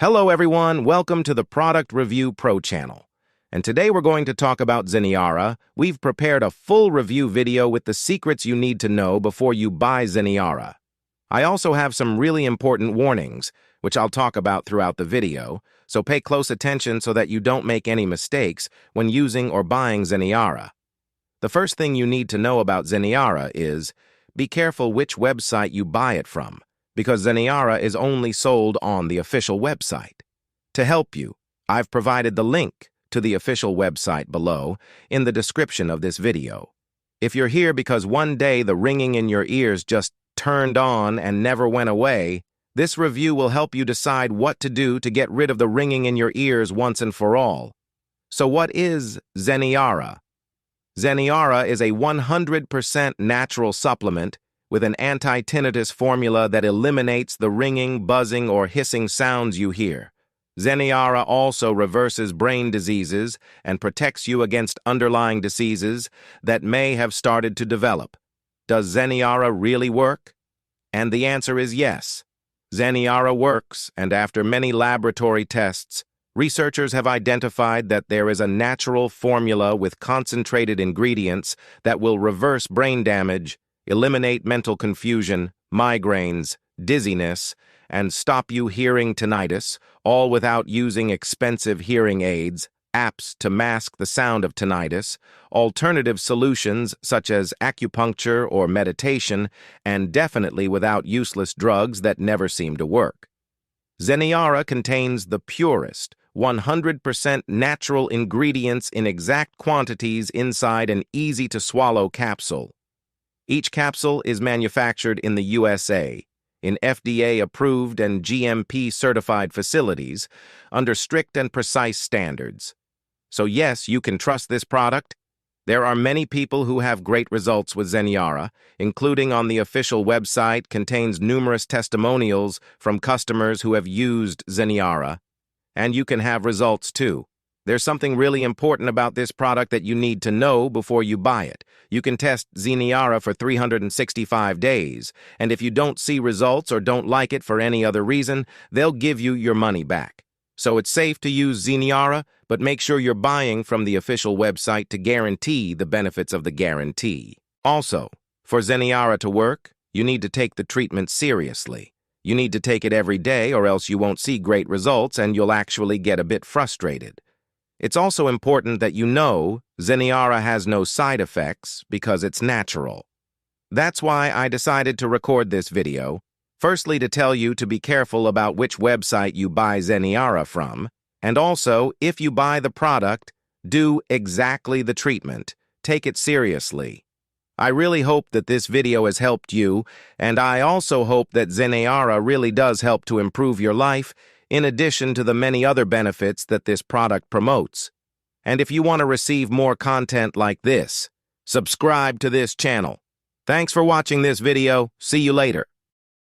Hello everyone, welcome to the Product Review Pro channel. And today we're going to talk about Zeneara. We've prepared a full review video with the secrets you need to know before you buy Zeneara. I also have some really important warnings, which I'll talk about throughout the video, so pay close attention so that you don't make any mistakes when using or buying Zeneara. The first thing you need to know about Zeneara is, be careful which website you buy it from, because Zeneara is only sold on the official website. To help you, I've provided the link to the official website below in the description of this video. If you're here because one day the ringing in your ears just turned on and never went away, this review will help you decide what to do to get rid of the ringing in your ears once and for all. So what is Zeneara? Zeneara is a 100% natural supplement with an anti-tinnitus formula that eliminates the ringing, buzzing, or hissing sounds you hear. Zeneara also reverses brain diseases and protects you against underlying diseases that may have started to develop. Does Zeneara really work? And the answer is yes. Zeneara works, and after many laboratory tests, researchers have identified that there is a natural formula with concentrated ingredients that will reverse brain damage, eliminate mental confusion, migraines, dizziness, and stop you hearing tinnitus, all without using expensive hearing aids, apps to mask the sound of tinnitus, alternative solutions such as acupuncture or meditation, and definitely without useless drugs that never seem to work. Zeneara contains the purest, 100% natural ingredients in exact quantities inside an easy-to-swallow capsule. Each capsule is manufactured in the USA, in FDA-approved and GMP-certified facilities, under strict and precise standards. So yes, you can trust this product. There are many people who have great results with Zeneara, including on the official website contains numerous testimonials from customers who have used Zeneara, and you can have results too. There's something really important about this product that you need to know before you buy it. You can test Zeneara for 365 days, and if you don't see results or don't like it for any other reason, they'll give you your money back. So it's safe to use Zeneara, but make sure you're buying from the official website to guarantee the benefits of the guarantee. Also, for Zeneara to work, you need to take the treatment seriously. You need to take it every day or else you won't see great results and you'll actually get a bit frustrated. It's also important that you know Zeneara has no side effects because it's natural. That's why I decided to record this video, firstly to tell you to be careful about which website you buy Zeneara from, and also, if you buy the product, do exactly the treatment. Take it seriously. I really hope that this video has helped you, and I also hope that Zeneara really does help to improve your life, in addition to the many other benefits that this product promotes. And if you want to receive more content like this, subscribe to this channel. Thanks for watching this video. See you later.